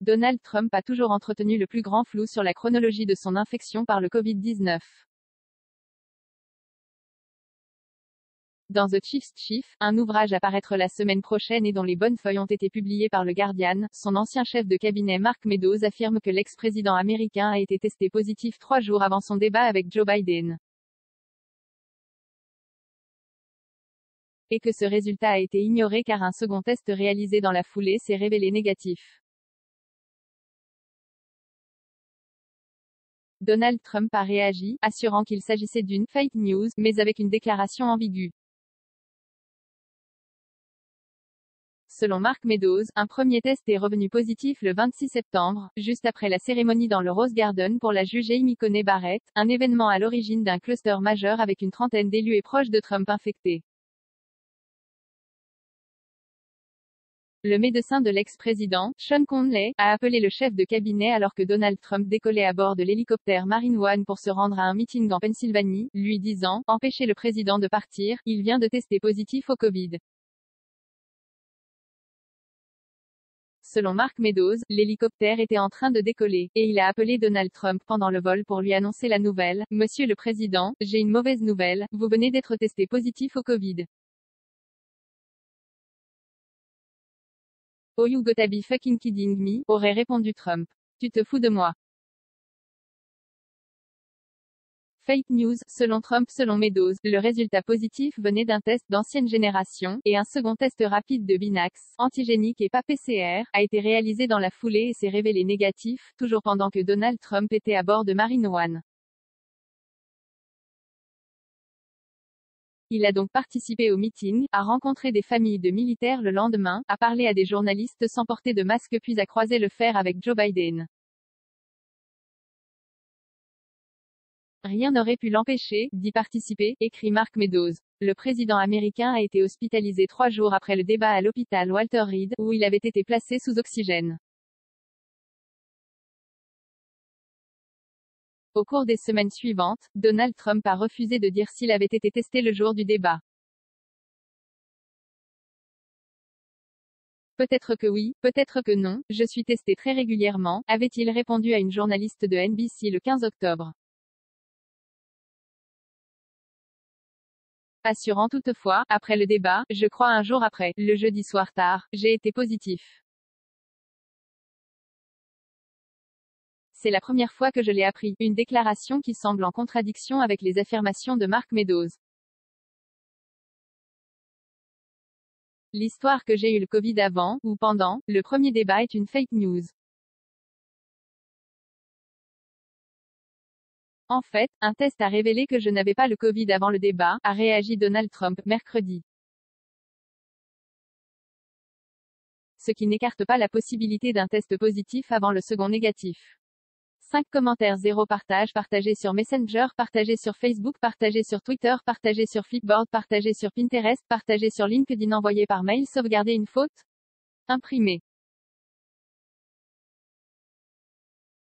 Donald Trump a toujours entretenu le plus grand flou sur la chronologie de son infection par le Covid-19. Dans The Chief's Chief, un ouvrage à paraître la semaine prochaine et dont les bonnes feuilles ont été publiées par le Guardian, son ancien chef de cabinet Mark Meadows affirme que l'ex-président américain a été testé positif 3 jours avant son débat avec Joe Biden. Et que ce résultat a été ignoré car un second test réalisé dans la foulée s'est révélé négatif. Donald Trump a réagi, assurant qu'il s'agissait d'une « fake news », mais avec une déclaration ambiguë. Selon Mark Meadows, un premier test est revenu positif le 26 septembre, juste après la cérémonie dans le Rose Garden pour la juge Amy Coney Barrett, un événement à l'origine d'un cluster majeur avec une trentaine d'élus et proches de Trump infectés. Le médecin de l'ex-président, Sean Conley, a appelé le chef de cabinet alors que Donald Trump décollait à bord de l'hélicoptère Marine One pour se rendre à un meeting en Pennsylvanie, lui disant « Empêchez le président de partir, il vient de tester positif au Covid ». Selon Mark Meadows, l'hélicoptère était en train de décoller, et il a appelé Donald Trump pendant le vol pour lui annoncer la nouvelle. « Monsieur le Président, j'ai une mauvaise nouvelle, vous venez d'être testé positif au Covid. Oh you gotta be fucking kidding me, aurait répondu Trump. Tu te fous de moi. Fake news, selon Trump. Selon Meadows, le résultat positif venait d'un test d'ancienne génération, et un second test rapide de Binax, antigénique et pas PCR, a été réalisé dans la foulée et s'est révélé négatif, toujours pendant que Donald Trump était à bord de Marine One. Il a donc participé au meeting, a rencontré des familles de militaires le lendemain, a parlé à des journalistes sans porter de masque puis a croisé le fer avec Joe Biden. Rien n'aurait pu l'empêcher d'y participer, écrit Mark Meadows. Le président américain a été hospitalisé 3 jours après le débat à l'hôpital Walter Reed, où il avait été placé sous oxygène. Au cours des semaines suivantes, Donald Trump a refusé de dire s'il avait été testé le jour du débat. Peut-être que oui, peut-être que non, je suis testé très régulièrement, avait-il répondu à une journaliste de NBC le 15 octobre. Assurant toutefois, après le débat, je crois un jour après, le jeudi soir tard, j'ai été positif. C'est la première fois que je l'ai appris, une déclaration qui semble en contradiction avec les affirmations de Mark Meadows. L'histoire que j'ai eu le Covid avant, ou pendant, le premier débat est une fake news. En fait, un test a révélé que je n'avais pas le Covid avant le débat, a réagi Donald Trump, mercredi. Ce qui n'écarte pas la possibilité d'un test positif avant le second négatif. 5 commentaires 0 partage partagé sur Messenger, partagé sur Facebook, partagé sur Twitter, partagé sur Flipboard, partagé sur Pinterest, partagé sur LinkedIn, envoyé par mail, sauvegarder une faute, imprimé.